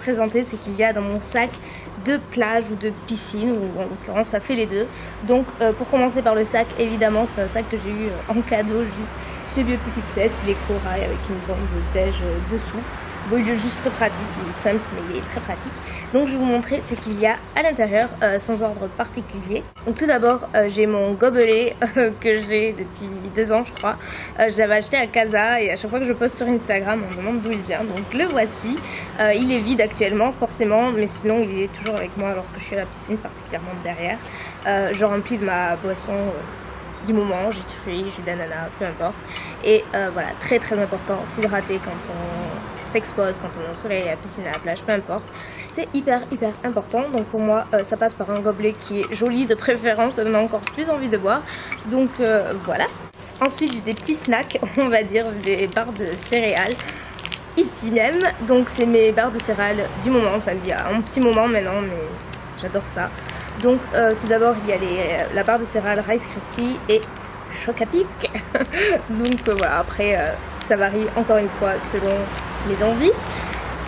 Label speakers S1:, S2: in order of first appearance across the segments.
S1: présenter ce qu'il y a dans mon sac de plage ou de piscine, ou en l'occurrence ça fait les deux. Donc pour commencer par le sac, évidemment c'est un sac que j'ai eu en cadeau juste chez Beauty Success. Il est corail avec une bande beige dessous. Bon, il est juste très pratique, il est simple mais il est très pratique. Donc je vais vous montrer ce qu'il y a à l'intérieur sans ordre particulier. Donc tout d'abord j'ai mon gobelet que j'ai depuis 2 ans je crois. Je l'avais acheté à Casa et à chaque fois que je poste sur Instagram on me demande d'où il vient. Donc le voici. Il est vide actuellement forcément, mais sinon il est toujours avec moi lorsque je suis à la piscine, particulièrement derrière. Je remplis de ma boisson du moment, jus de fruits, jus d'ananas, peu importe. Et voilà, très très important, s'hydrater quand on s'expose, quand on est au soleil, à la piscine, à la plage, peu importe. C'est hyper important. Donc pour moi, ça passe par un gobelet qui est joli de préférence, ça donne encore plus envie de boire. Donc voilà. Ensuite, j'ai des petits snacks, on va dire, j'ai des barres de céréales ici même. Donc c'est mes barres de céréales du moment, enfin il y a un petit moment maintenant, mais j'adore ça. Donc tout d'abord il y a la barre de céréales Rice Krispies et Choc-A-Pic. Donc voilà, après ça varie encore une fois selon mes envies.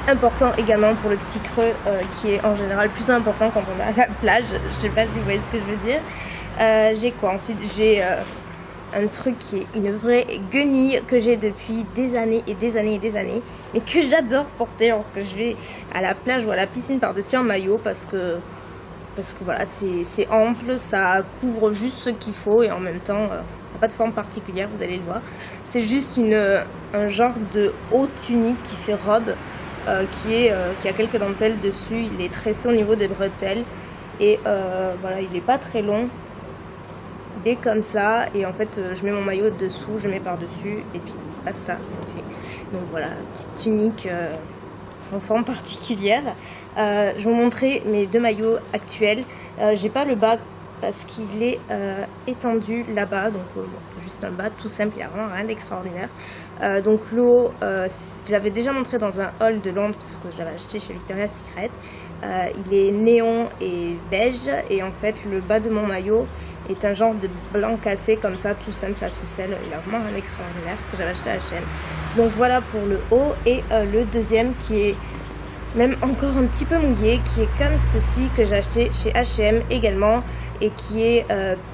S1: Important également pour le petit creux qui est en général plus important quand on est à la plage. Je sais pas si vous voyez ce que je veux dire. J'ai quoi ensuite? J'ai un truc qui est une vraie guenille que j'ai depuis des années et des années et des années, mais que j'adore porter lorsque je vais à la plage ou à la piscine par-dessus un maillot parce que voilà, c'est ample, ça couvre juste ce qu'il faut et en même temps ça n'a pas de forme particulière, vous allez le voir. C'est juste un genre de haute tunique qui fait robe, qui a quelques dentelles dessus. Il est tressé au niveau des bretelles et voilà, il n'est pas très long. Il est comme ça et en fait je mets mon maillot dessous, je mets par-dessus et puis basta, c'est fait. Donc voilà, petite tunique sans forme particulière. Je vais vous montrer mes 2 maillots actuels. J'ai pas le bas parce qu'il est étendu là-bas, donc c'est juste un bas tout simple, il n'y a vraiment rien d'extraordinaire. Donc le haut, je l'avais déjà montré dans un haul de Londres parce que j'avais acheté chez Victoria's Secret. Il est néon et beige et en fait le bas de mon maillot est un genre de blanc cassé comme ça, tout simple à ficelle. Il a vraiment rien d'extraordinaire que j'avais acheté à H&M. Donc voilà pour le haut et le deuxième qui est même encore un petit peu mouillé, qui est comme ceci que j'ai acheté chez H&M également et qui est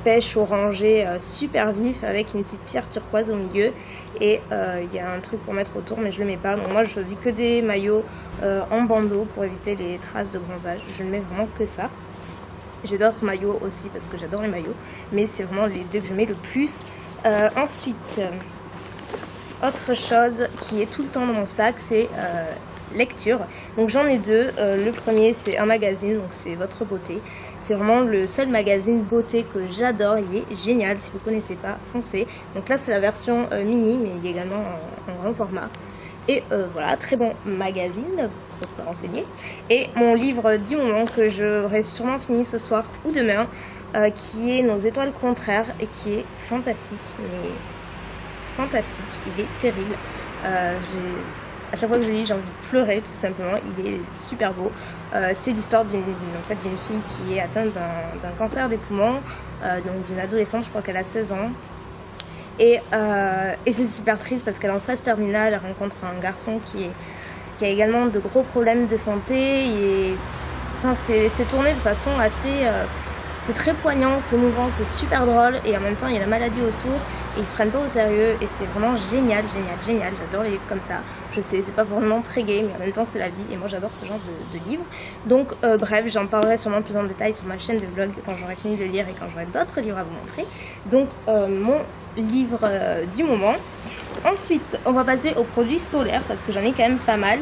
S1: pêche orangé super vif avec une petite pierre turquoise au milieu et il y a un truc pour mettre autour mais je le mets pas. Donc moi je choisis que des maillots en bandeau pour éviter les traces de bronzage. Je ne mets vraiment que ça. J'ai d'autres maillots aussi parce que j'adore les maillots, mais c'est vraiment les 2 que je mets le plus. Ensuite, autre chose qui est tout le temps dans mon sac, c'est lecture. Donc j'en ai 2. Le premier c'est un magazine, donc c'est Votre Beauté. C'est vraiment le seul magazine beauté que j'adore. Il est génial. Si vous ne connaissez pas, foncez. Donc là c'est la version mini, mais il est également en grand format. Et voilà, très bon magazine pour se renseigner. Et mon livre du moment que j'aurai sûrement fini ce soir ou demain, qui est Nos étoiles contraires et qui est fantastique, mais fantastique. Il est terrible. À chaque fois que je lis, j'ai envie de pleurer tout simplement. Il est super beau. C'est l'histoire d'une fille qui est atteinte d'un cancer des poumons, donc d'une adolescente, je crois qu'elle a 16 ans. Et c'est super triste parce qu'elle est en phase terminale, elle rencontre un garçon qui a également de gros problèmes de santé. Et enfin, c'est tourné de façon assez... c'est très poignant, c'est émouvant, c'est super drôle et en même temps il y a la maladie autour et ils se prennent pas au sérieux et c'est vraiment génial. J'adore les livres comme ça. Je sais, c'est pas vraiment très gay mais en même temps c'est la vie et moi j'adore ce genre de livres. Donc bref, j'en parlerai sûrement plus en détail sur ma chaîne de vlog quand j'aurai fini de lire et quand j'aurai d'autres livres à vous montrer. Donc mon livre du moment. Ensuite, on va passer aux produits solaires parce que j'en ai quand même pas mal.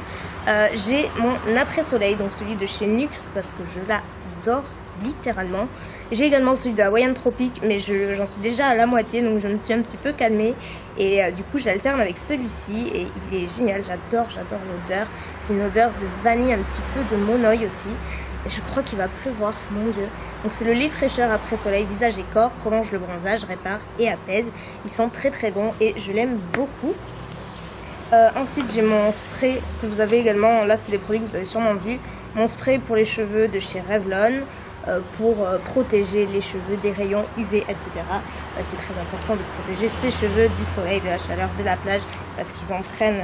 S1: J'ai mon après-soleil, donc celui de chez NYX parce que je l'adore littéralement. J'ai également celui de Hawaiian Tropic mais j'en suis déjà à la moitié donc je me suis un petit peu calmée et du coup j'alterne avec celui-ci et il est génial, j'adore l'odeur. C'est une odeur de vanille, un petit peu de monoï aussi et je crois qu'il va pleuvoir, mon dieu. Donc c'est le lait fraîcheur après soleil, visage et corps, prolonge le bronzage, répare et apaise. Il sent très très bon et je l'aime beaucoup. Ensuite j'ai mon spray que vous avez également, là c'est les produits que vous avez sûrement vus. Mon spray pour les cheveux de chez Revlon pour protéger les cheveux des rayons UV, etc. C'est très important de protéger ses cheveux du soleil, de la chaleur, de la plage parce qu'ils en prennent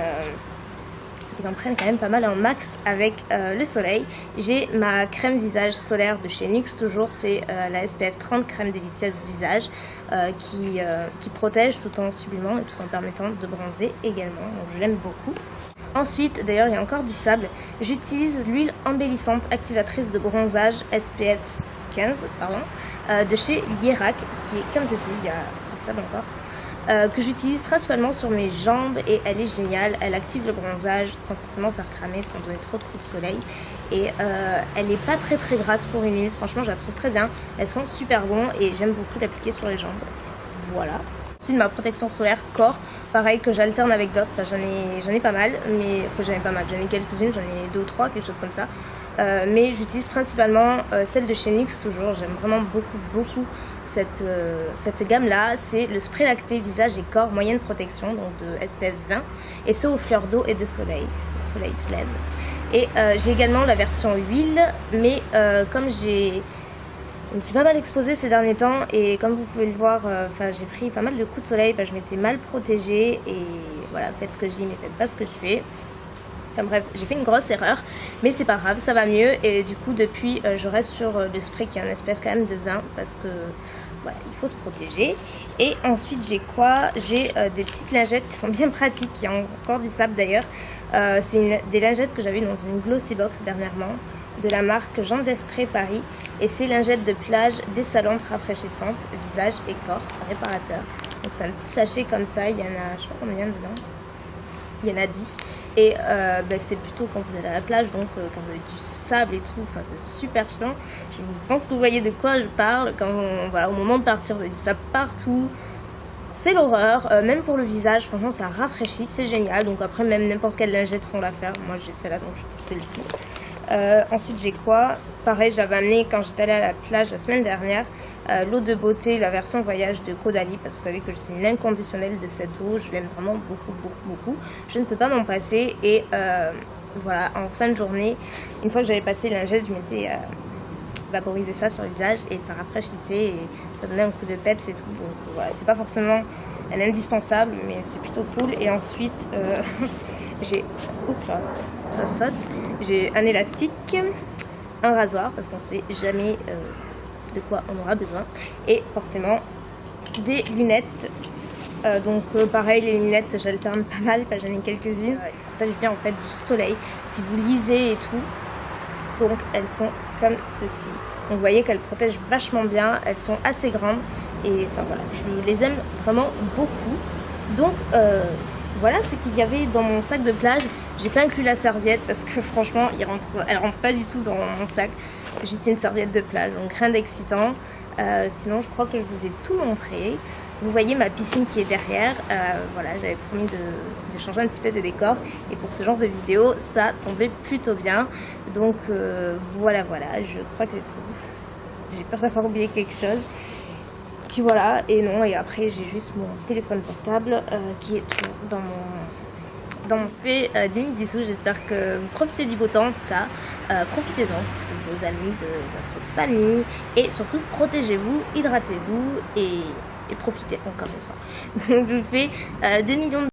S1: ils en prennent quand même pas mal en max avec le soleil. J'ai ma crème visage solaire de chez NYX, toujours c'est la SPF 30 crème délicieuse visage qui protège tout en sublimant et tout en permettant de bronzer également, donc je l'aime beaucoup. Ensuite, d'ailleurs il y a encore du sable, j'utilise l'huile embellissante activatrice de bronzage SPF 15 de chez Lierac, qui est comme ceci, il y a du sable encore. Que j'utilise principalement sur mes jambes et elle est géniale, elle active le bronzage sans forcément faire cramer, sans donner trop de coups de soleil et elle n'est pas très grasse pour une huile, franchement je la trouve très bien, elle sent super bon et j'aime beaucoup l'appliquer sur les jambes, voilà. Ensuite ma protection solaire corps, pareil que j'alterne avec d'autres, enfin, j'en ai pas mal, mais j'en ai quelques-unes, j'en ai 2 ou 3, quelque chose comme ça. Mais j'utilise principalement celle de chez NYX toujours, j'aime vraiment beaucoup cette gamme là, c'est le spray lacté visage et corps moyenne protection, donc de SPF 20 et ce aux fleurs d'eau et de soleil, le soleil se lève. Et j'ai également la version huile, mais comme je me suis pas mal exposée ces derniers temps et comme vous pouvez le voir, j'ai pris pas mal de coups de soleil, je m'étais mal protégée et voilà, faites ce que je dis mais faites pas ce que je fais. Enfin bref, j'ai fait une grosse erreur, mais c'est pas grave, ça va mieux et du coup depuis je reste sur le spray qui a un SPF quand même de 20 parce que voilà, il faut se protéger. Et ensuite j'ai quoi? J'ai des petites lingettes qui sont bien pratiques, qui ont encore du sable d'ailleurs. C'est des lingettes que j'avais dans une glossy box dernièrement de la marque Jean d'Estrée Paris et c'est lingettes de plage dessalante rafraîchissantes visage et corps réparateur. Donc c'est un petit sachet comme ça, il y en a je sais pas combien dedans, il y en a 10 et c'est plutôt quand vous allez à la plage, donc quand vous avez du sable et tout, c'est super chiant. Je pense que vous voyez de quoi je parle, quand au moment de partir vous avez du sable partout, c'est l'horreur, même pour le visage, franchement ça rafraîchit, c'est génial, donc après même n'importe quelle lingette font l'affaire, moi j'ai celle-là donc celle-ci. Ensuite j'ai quoi? Pareil, j'avais amené quand j'étais allée à la plage la semaine dernière l'eau de beauté, la version voyage de Caudalie, parce que vous savez que je suis une inconditionnelle de cette eau, je l'aime vraiment beaucoup, je ne peux pas m'en passer et voilà, en fin de journée, une fois que j'avais passé la lingette, je m'étais vaporisé ça sur le visage et ça rafraîchissait et ça donnait un coup de peps et tout, donc voilà, c'est pas forcément un indispensable mais c'est plutôt cool. Et ensuite j'ai, oups là, ça saute, j'ai un élastique, un rasoir parce qu'on sait jamais de quoi on aura besoin et forcément des lunettes. Donc pareil, les lunettes j'alterne pas mal, j'en ai quelques-unes, ça vient en fait du soleil si vous lisez et tout, donc elles sont comme ceci, donc vous voyez qu'elles protègent vachement bien, elles sont assez grandes et enfin voilà, je les aime vraiment beaucoup. Donc voilà ce qu'il y avait dans mon sac de plage. J'ai pas inclus la serviette parce que franchement elle rentre pas du tout dans mon sac, c'est juste une serviette de plage, donc rien d'excitant. Sinon je crois que je vous ai tout montré. Vous voyez ma piscine qui est derrière, voilà, j'avais promis de changer un petit peu de décor et pour ce genre de vidéo ça tombait plutôt bien. Donc voilà, je crois que c'est tout. J'ai peur d'avoir oublié quelque chose. Puis voilà, et non, et après j'ai juste mon téléphone portable qui est toujours dans mon spé. Des bisous, j'espère que vous profitez du beau temps en tout cas. Profitez-en de vos amis, de votre famille et surtout protégez-vous, hydratez-vous et profitez encore une fois. Donc je vous fais des millions de